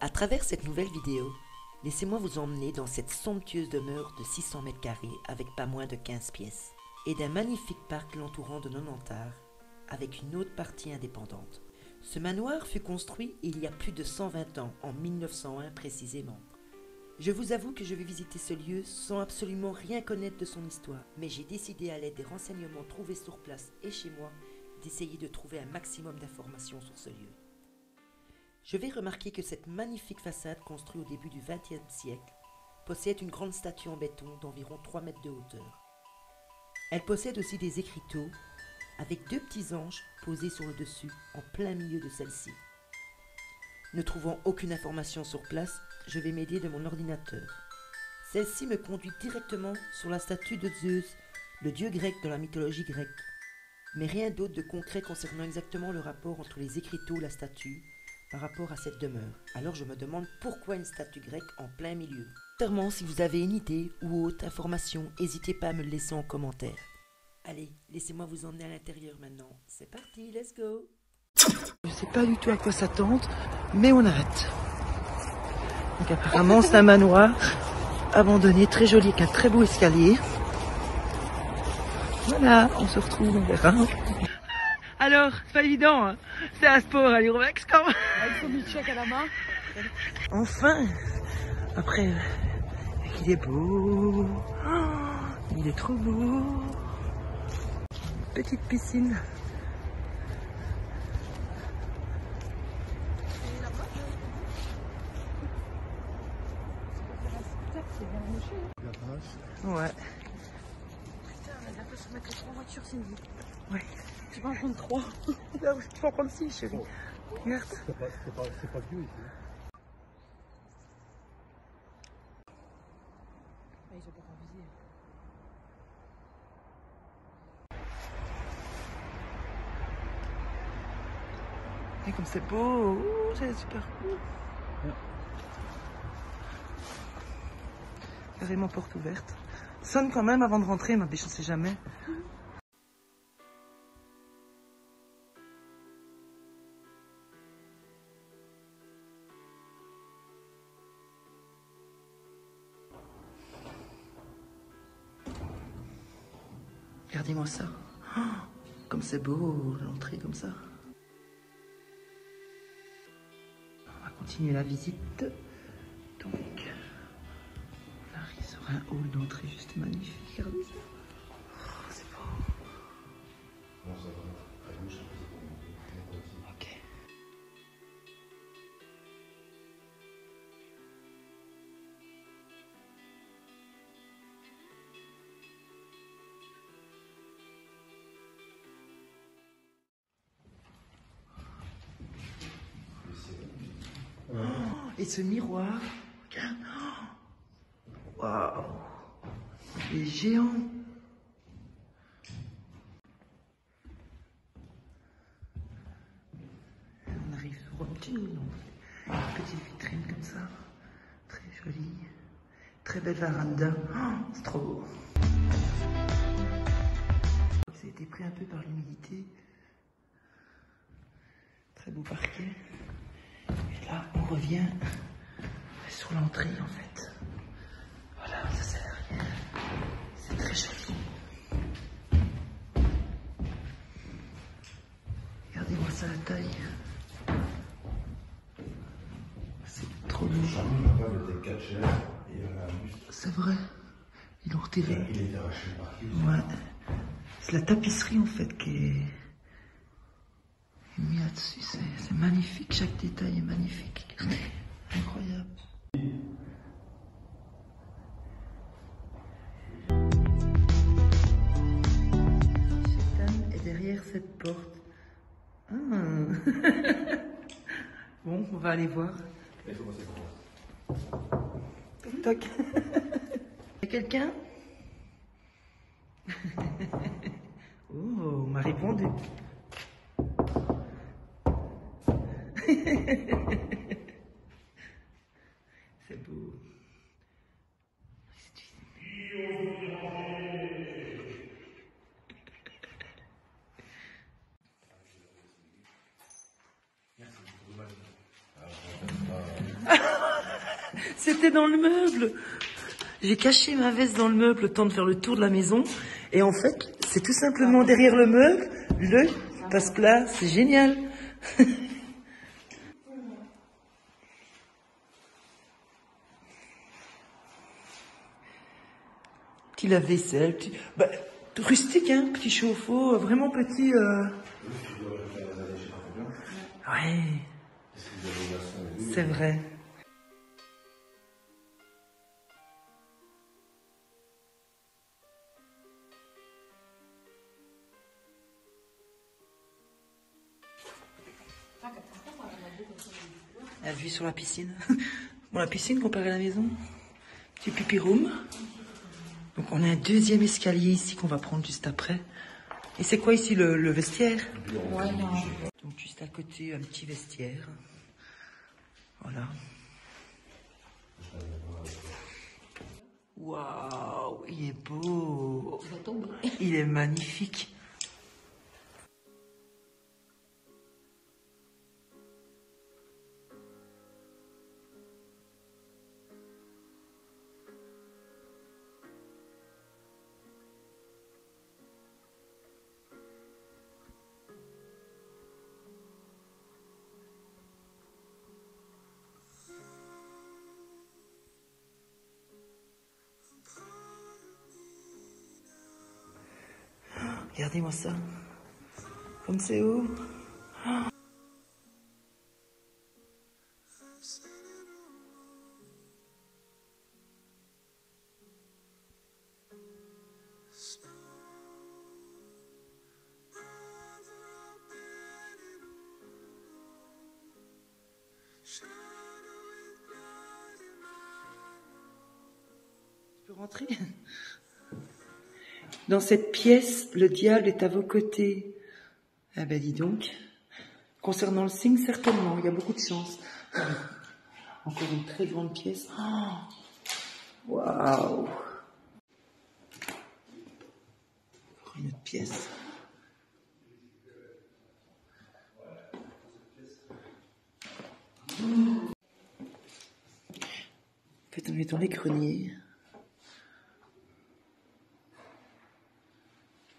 À travers cette nouvelle vidéo, laissez-moi vous emmener dans cette somptueuse demeure de 600 mètres carrés avec pas moins de 15 pièces et d'un magnifique parc l'entourant de 90 arts avec une autre partie indépendante. Ce manoir fut construit il y a plus de 120 ans, en 1901 précisément. Je vous avoue que je vais visiter ce lieu sans absolument rien connaître de son histoire, mais j'ai décidé à l'aide des renseignements trouvés sur place et chez moi d'essayer de trouver un maximum d'informations sur ce lieu. Je vais remarquer que cette magnifique façade construite au début du XXe siècle possède une grande statue en béton d'environ 3 mètres de hauteur. Elle possède aussi des écriteaux avec 2 petits anges posés sur le dessus en plein milieu de celle-ci. Ne trouvant aucune information sur place, je vais m'aider de mon ordinateur. Celle-ci me conduit directement sur la statue de Zeus, le dieu grec de la mythologie grecque. Mais rien d'autre de concret concernant exactement le rapport entre les écriteaux et la statue par rapport à cette demeure. Alors je me demande pourquoi une statue grecque en plein milieu. Clairement, si vous avez une idée ou autre information, n'hésitez pas à me le laisser en commentaire. Allez, laissez-moi vous emmener à l'intérieur maintenant. C'est parti, let's go! Je sais pas du tout à quoi s'attendre, mais on arrête. Donc apparemment c'est un manoir abandonné, très joli, avec un très beau escalier. Voilà, on se retrouve, on verra. Alors, c'est pas évident, hein. C'est un sport à l'urbex quand même. Avec son milkshake à la main. Enfin, après, il est beau, il est trop beau. Petite piscine. Ouais. Putain, on a bien fait se mettre les 3 voitures, Cindy. Ouais. Tu vas en prendre 3. Là, tu vas en prendre 6, chérie. Regarde. C'est pas vieux ici. Ils ont pas révisé. Et comme c'est beau, c'est super beau. Carrément porte ouverte. Sonne quand même avant de rentrer, ma biche, on sait jamais. Regardez-moi ça. Oh, comme c'est beau, l'entrée comme ça. On va continuer la visite. Donc, on arrive sur un hall d'entrée juste magnifique. Regardez ça. Oh, c'est beau. Non, ça va. À gauche, c'est Ok. Oh, et ce miroir, regarde. Waouh, il est géant. On arrive sur un petit, une petite vitrine comme ça, très jolie, très belle véranda. Oh, c'est trop beau. Ça a été pris un peu par l'humidité. Très beau parquet. Et là, on revient sur l'entrée en fait. Voilà, ça c'est l'arrière. C'est très joli. Regardez-moi ça, la taille. C'est trop beau. Le était 4 chaises et C'est vrai. Ils l'ont retiré. il était arraché par qui? Ouais. C'est la tapisserie en fait qui est mis là-dessus. C'est magnifique. Chaque détail est magnifique. Incroyable. Cette dame est derrière cette porte. Ah. Bon, on va aller voir. Toc toc. Y a quelqu'un? Oh, on m'a répondu. C'est beau. C'était dans le meuble. J'ai caché ma veste dans le meuble le temps de faire le tour de la maison. Et en fait, c'est tout simplement derrière le meuble, le passe-plat. C'est génial. Petit lave-vaisselle, bah, rustique, hein, petit chauffe-eau, vraiment petit. Ouais, c'est vrai. La vue sur la piscine. Bon, la piscine comparée à la maison. Petit pipi room. Donc on a un deuxième escalier ici qu'on va prendre juste après. Et c'est quoi ici le vestiaire? Ouais, non. Donc juste à côté un petit vestiaire. Voilà. Waouh, il est beau. Il est magnifique. Regardez-moi ça. Comme c'est haut. Je peux rentrer? Dans cette pièce, le diable est à vos côtés. Ah ben dis donc. Concernant le signe, certainement, il y a beaucoup de chance. Encore une très grande pièce. Waouh! Encore une autre pièce. En fait, on est dans les greniers.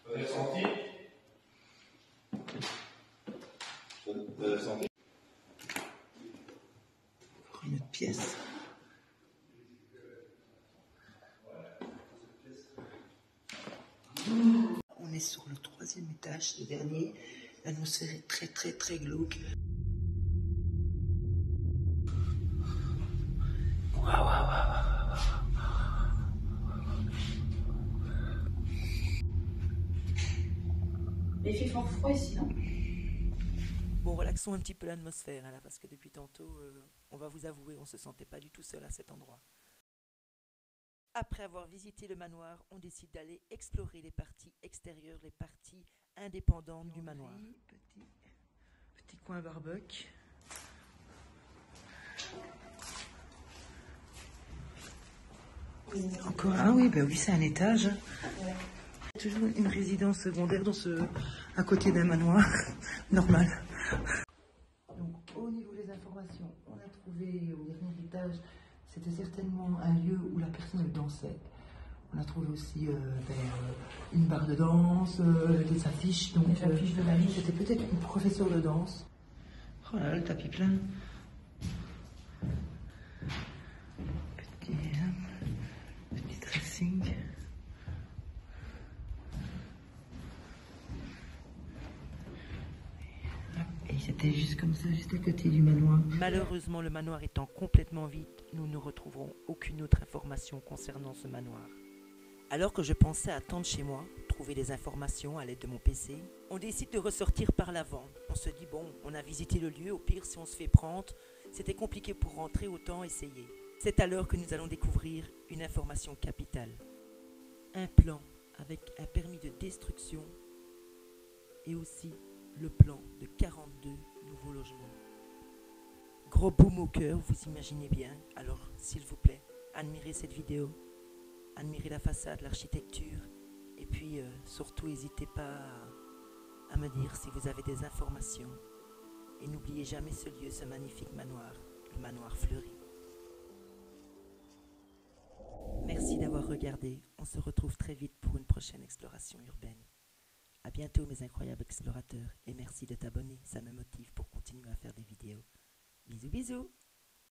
Vous avez ressenti? Vous avez ressenti? Encore une autre pièce. On est sur le 3e étage, le dernier. L'atmosphère est très très très glauque. Mais il fait fort froid ici, non? Bon, relaxons un petit peu l'atmosphère, hein, là, parce que depuis tantôt, on va vous avouer, on se sentait pas du tout seul à cet endroit. Après avoir visité le manoir, on décide d'aller explorer les parties extérieures, les parties indépendantes du manoir. Petit coin barbecue. Encore un, oui, bah oui, c'est un étage. Toujours une résidence secondaire à côté d'un manoir normal. Donc, au niveau des informations, on a trouvé au dernier étage, c'était certainement un lieu où la personne dansait. On a trouvé aussi une barre de danse, des affiches. Donc, Des affiches de la vie. c'était peut-être une professeure de danse. Oh là là, le tapis plein. Petit dressing. Et c'était juste comme ça, juste à côté du manoir. Malheureusement, le manoir étant complètement vide, nous ne retrouverons aucune autre information concernant ce manoir. Alors que je pensais attendre chez moi, trouver des informations à l'aide de mon PC, on décide de ressortir par l'avant. On se dit, bon, on a visité le lieu, au pire si on se fait prendre, c'était compliqué pour rentrer, autant essayer. C'est alors que nous allons découvrir une information capitale. Un plan avec un permis de destruction et aussi le plan de 42 nouveaux logements. Gros boom au cœur, vous imaginez bien. Alors, s'il vous plaît, admirez cette vidéo, admirez la façade, l'architecture, et puis surtout n'hésitez pas à me dire si vous avez des informations. Et n'oubliez jamais ce lieu, ce magnifique manoir, le manoir Fleury. regarder. On se retrouve très vite pour une prochaine exploration urbaine. À bientôt mes incroyables explorateurs et merci de t'abonner, ça me motive pour continuer à faire des vidéos. Bisous bisous.